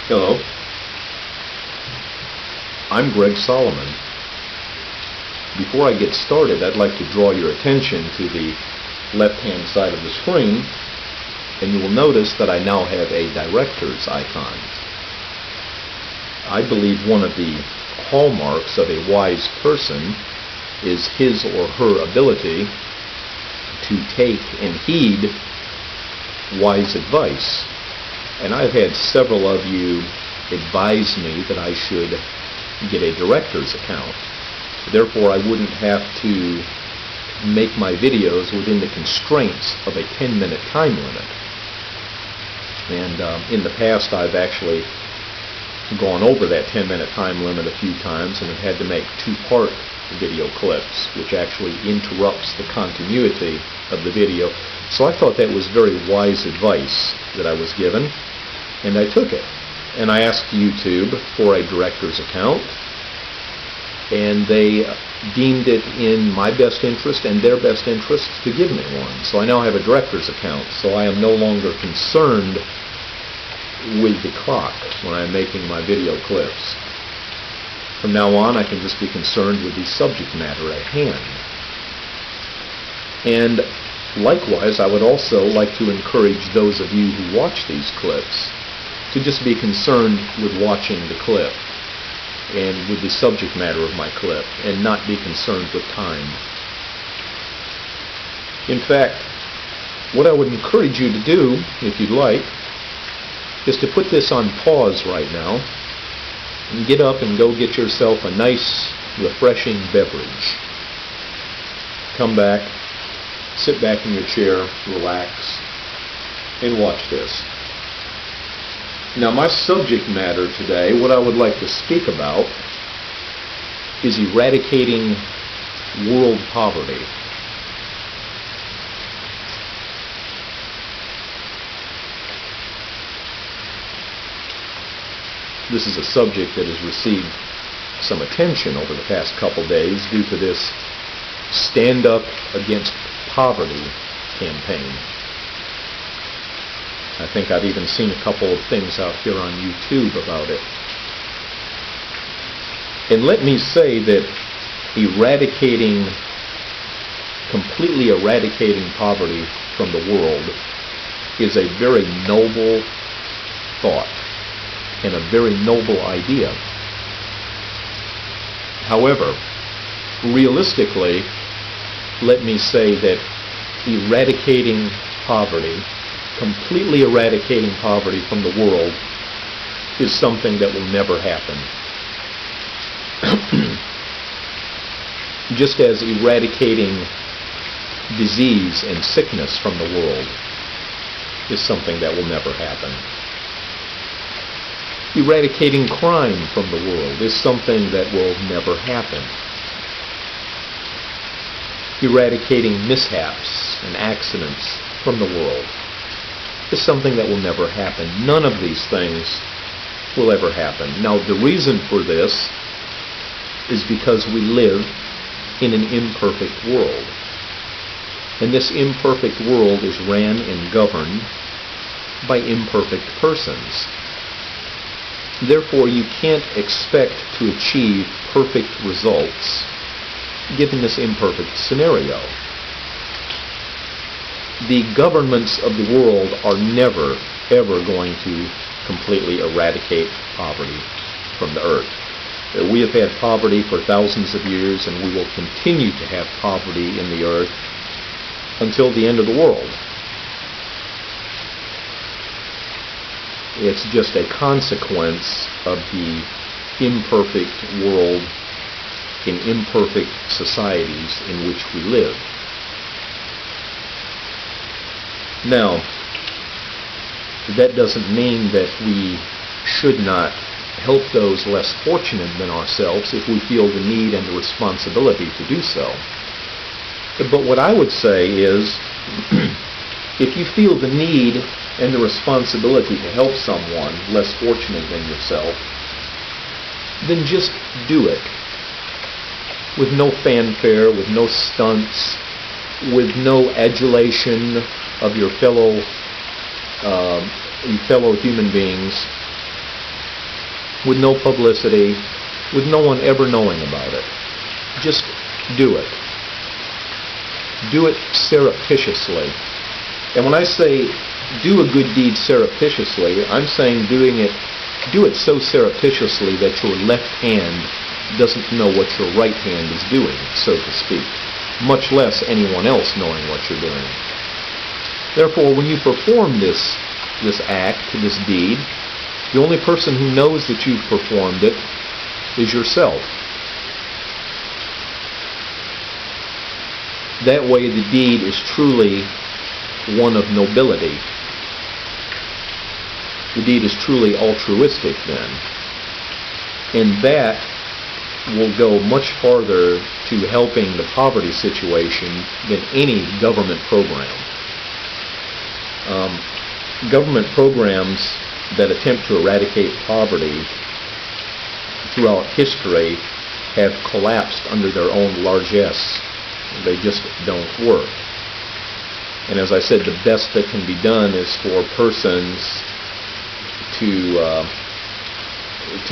Hello, I'm GregSolomon. Before I get started, I'd like to draw your attention to the left-hand side of the screen, and you will notice that I now have a director's icon. I believe one of the hallmarks of a wise person is his or her ability to take and heed wise advice. And I've had several of you advise me that I should get a director's account. Therefore, I wouldn't have to make my videos within the constraints of a 10-minute time limit. And in the past, I've actually gone over that 10-minute time limit a few times and have had to make two-part video clips, which actually interrupts the continuity of the video. So I thought that was very wise advice that I was given, and I took it. And I asked YouTube for a director's account, and they deemed it in my best interest and their best interest to give me one. So I now have a director's account, so I am no longer concerned with the clock when I'm making my video clips. From now on, I can just be concerned with the subject matter at hand. And likewise, I would also like to encourage those of you who watch these clips to just be concerned with watching the clip and with the subject matter of my clip, and not be concerned with time. In fact, what I would encourage you to do, if you'd like, is to put this on pause right now and get up and go get yourself a nice, refreshing beverage. Come back, sit back in your chair, relax, and watch this. Now, my subject matter today, what I would like to speak about, is eradicating world poverty. This is a subject that has received some attention over the past couple days due to this Stand Up Against Poverty campaign. I think I've even seen a couple of things out here on YouTube about it. And let me say that completely eradicating poverty from the world is a very noble thought and a very noble idea. However, realistically, let me say that completely eradicating poverty from the world is something that will never happen. Just as eradicating disease and sickness from the world is something that will never happen. Eradicating crime from the world is something that will never happen. Eradicating mishaps and accidents from the world is something that will never happen. None of these things will ever happen. Now, the reason for this is because we live in an imperfect world. And this imperfect world is ran and governed by imperfect persons. Therefore, you can't expect to achieve perfect results given this imperfect scenario. The governments of the world are never, ever going to completely eradicate poverty from the earth. We have had poverty for thousands of years, and we will continue to have poverty in the earth until the end of the world. It's just a consequence of the imperfect world in imperfect societies in which we live. Now, that doesn't mean that we should not help those less fortunate than ourselves if we feel the need and the responsibility to do so. But what I would say is, if you feel the need and the responsibility to help someone less fortunate than yourself, then just do it. With no fanfare, with no stunts, with no adulation of your fellow human beings. with no publicity, with no one ever knowing about it. Just do it. Do it surreptitiously. And when I say do a good deed surreptitiously, I'm saying do it so surreptitiously that your left hand doesn't know what your right hand is doing, so to speak, much less anyone else knowing what you're doing. Therefore, when you perform this act, this deed, the only person who knows that you've performed it is yourself. That way the deed is truly one of nobility. The deed is truly altruistic then. And that will go much farther to helping the poverty situation than any government program. Government programs that attempt to eradicate poverty throughout history have collapsed under their own largesse. They just don't work. And as I said, the best that can be done is for persons to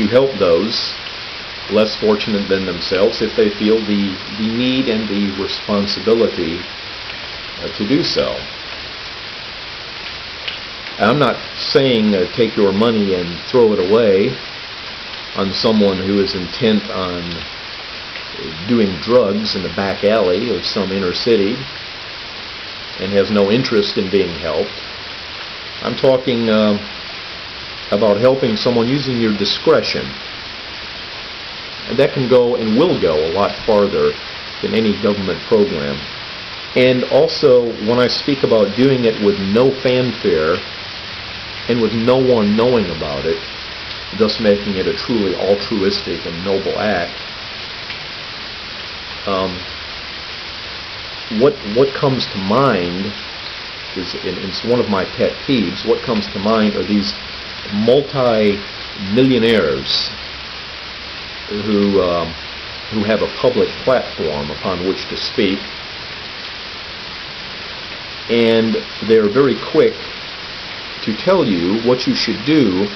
help those less fortunate than themselves if they feel the need and the responsibility to do so. I'm not saying take your money and throw it away on someone who is intent on doing drugs in the back alley of some inner city and has no interest in being helped. I'm talking about helping someone using your discretion. And that can go and will go a lot farther than any government program. And also, when I speak about doing it with no fanfare and with no one knowing about it, thus making it a truly altruistic and noble act, what comes to mind is, and it's one of my pet peeves, what comes to mind are these multi-millionaires who have a public platform upon which to speak, and they're very quick to tell you what you should do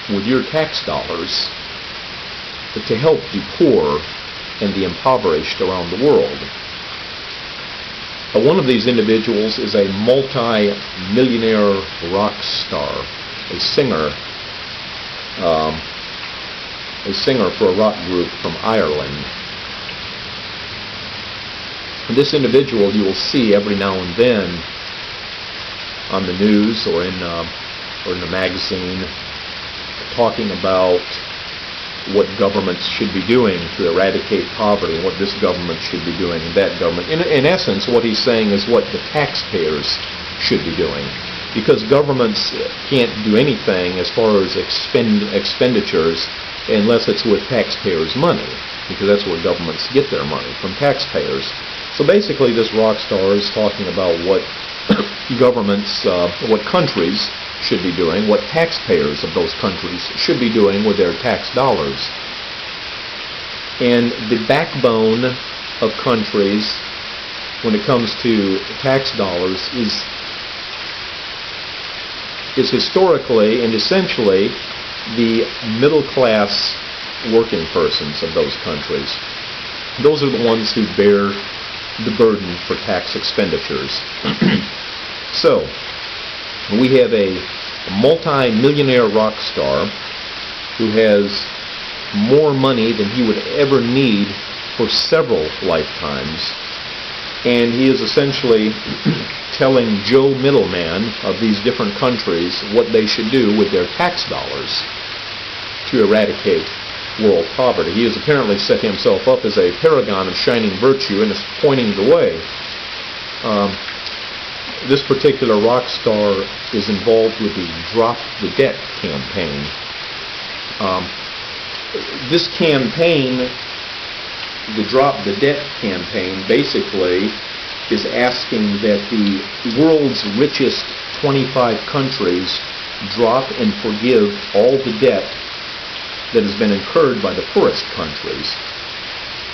with your tax dollars to help the poor and the impoverished around the world. One of these individuals is a multi-millionaire rock star, a singer for a rock group from Ireland. And this individual you will see every now and then on the news or in a magazine talking about what governments should be doing to eradicate poverty and what this government should be doing and that government. In essence, what he's saying is what the taxpayers should be doing. Because governments can't do anything as far as expenditures unless it's with taxpayers' money, because that's where governments get their money, from taxpayers. So basically this rock star is talking about what governments, what countries should be doing, what taxpayers of those countries should be doing with their tax dollars. And the backbone of countries when it comes to tax dollars is historically and essentially the middle class working persons of those countries. Those are the ones who bear the burden for tax expenditures. So, we have a multi-millionaire rock star who has more money than he would ever need for several lifetimes, and he is essentially telling Joe Middleman of these different countries what they should do with their tax dollars to eradicate world poverty. He has apparently set himself up as a paragon of shining virtue and is pointing the way. This particular rock star is involved with the Drop the Debt campaign. This campaign, the Drop the Debt campaign, basically is asking that the world's richest 25 countries drop and forgive all the debt that has been incurred by the poorest countries.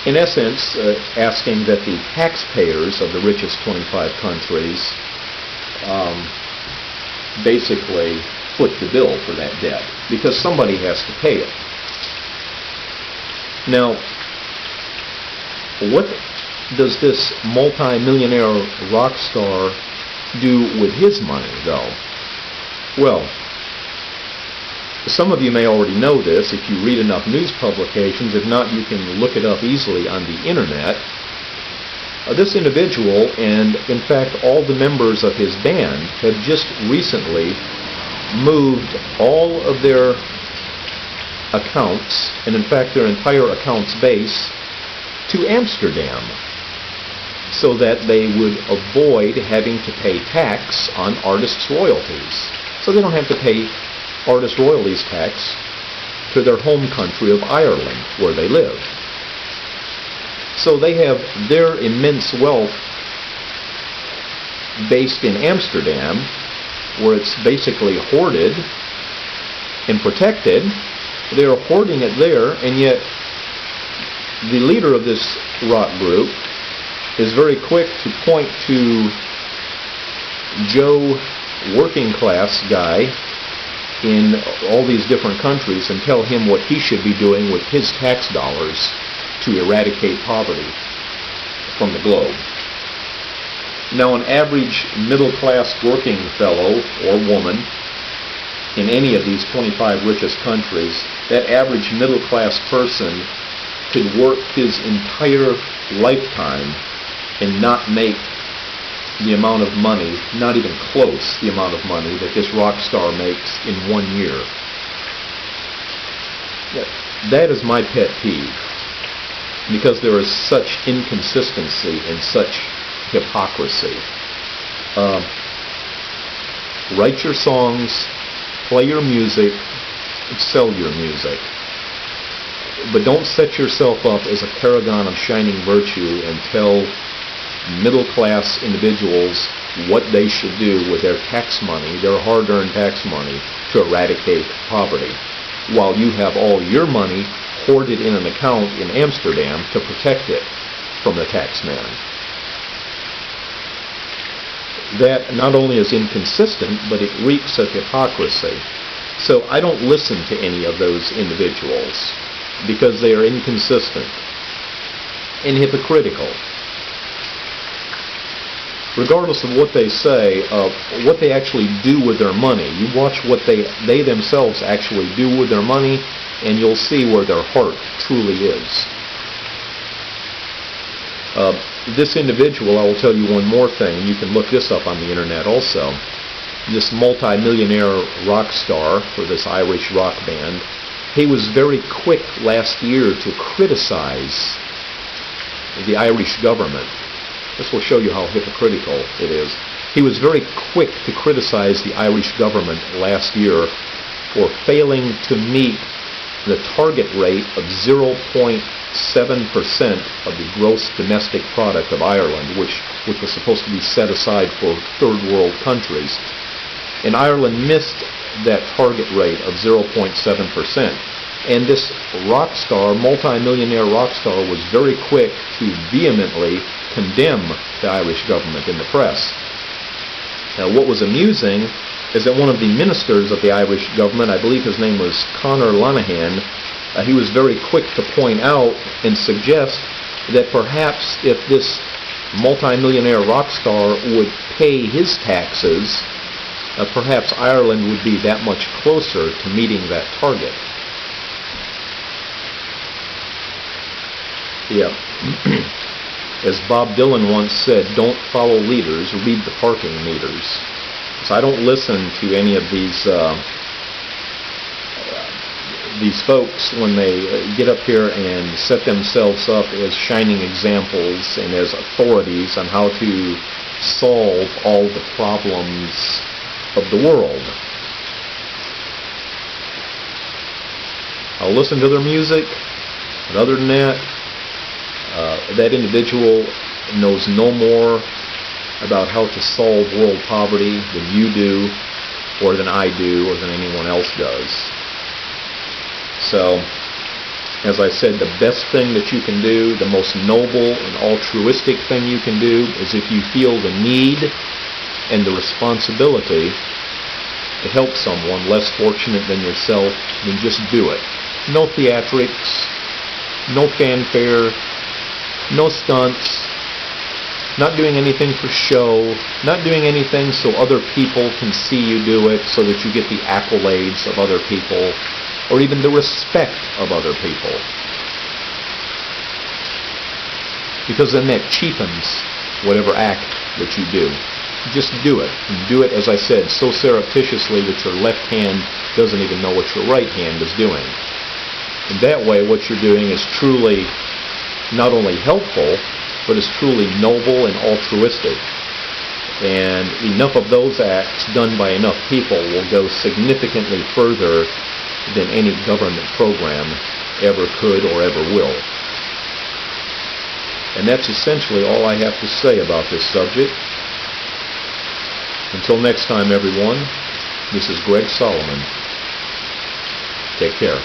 In essence, asking that the taxpayers of the richest 25 countries basically foot the bill for that debt, because somebody has to pay it. Now, what does this multi-millionaire rock star do with his money, though? Well, some of you may already know this if you read enough news publications. If not, you can look it up easily on the internet. This individual, and in fact all the members of his band, have just recently moved all of their accounts, and in fact their entire accounts base, to Amsterdam, so that they would avoid having to pay tax on artists' royalties. So they don't have to pay artist royalties tax to their home country of Ireland, where they live. So they have their immense wealth based in Amsterdam, where it's basically hoarded and protected. They're hoarding it there, and yet the leader of this rock group is very quick to point to Joe, working class guy in all these different countries, and tell him what he should be doing with his tax dollars to eradicate poverty from the globe. Now, an average middle-class working fellow or woman in any of these 25 richest countries, that average middle-class person could work his entire lifetime and not make the amount of money, not even close the amount of money that this rock star makes in 1 year. That is my pet peeve, because there is such inconsistency and such hypocrisy. Write your songs, play your music, sell your music, but don't set yourself up as a paragon of shining virtue and tell middle-class individuals what they should do with their tax money, their hard-earned tax money, to eradicate poverty, while you have all your money hoarded in an account in Amsterdam to protect it from the tax man. That not only is inconsistent, but it reeks of hypocrisy. So I don't listen to any of those individuals, because they are inconsistent and hypocritical. Regardless of what they say, what they actually do with their money, you watch what they themselves actually do with their money, and you'll see where their heart truly is. This individual, I will tell you one more thing, and you can look this up on the internet also. This multi-millionaire rock star for this Irish rock band, he was very quick last year to criticize the Irish government. This will show you how hypocritical it is. He was very quick to criticize the Irish government last year for failing to meet the target rate of 0.7% of the gross domestic product of Ireland, which was supposed to be set aside for third world countries. And Ireland missed that target rate of 0.7%. And this rock star, multi-millionaire rock star, was very quick to vehemently condemn the Irish government in the press. Now, what was amusing is that one of the ministers of the Irish government, I believe his name was Conor Lanahan, he was very quick to point out and suggest that perhaps if this multi-millionaire rock star would pay his taxes, perhaps Ireland would be that much closer to meeting that target. Yeah. As Bob Dylan once said, don't follow leaders, read the parking meters. So I don't listen to any of these folks when they get up here and set themselves up as shining examples and as authorities on how to solve all the problems of the world. I'll listen to their music, but other than that, that individual knows no more about how to solve world poverty than you do, or than I do, or than anyone else does. So, as I said, the best thing that you can do, the most noble and altruistic thing you can do, is if you feel the need and the responsibility to help someone less fortunate than yourself, then just do it. No theatrics, no fanfare, no stunts, not doing anything for show, not doing anything so other people can see you do it, so that you get the accolades of other people, or even the respect of other people. Because then that cheapens whatever act that you do. Just do it. And do it, as I said, so surreptitiously that your left hand doesn't even know what your right hand is doing. And that way what you're doing is truly not only helpful, but is truly noble and altruistic. And enough of those acts done by enough people will go significantly further than any government program ever could or ever will. And that's essentially all I have to say about this subject. Until next time, everyone, this is GregSolomon. Take care.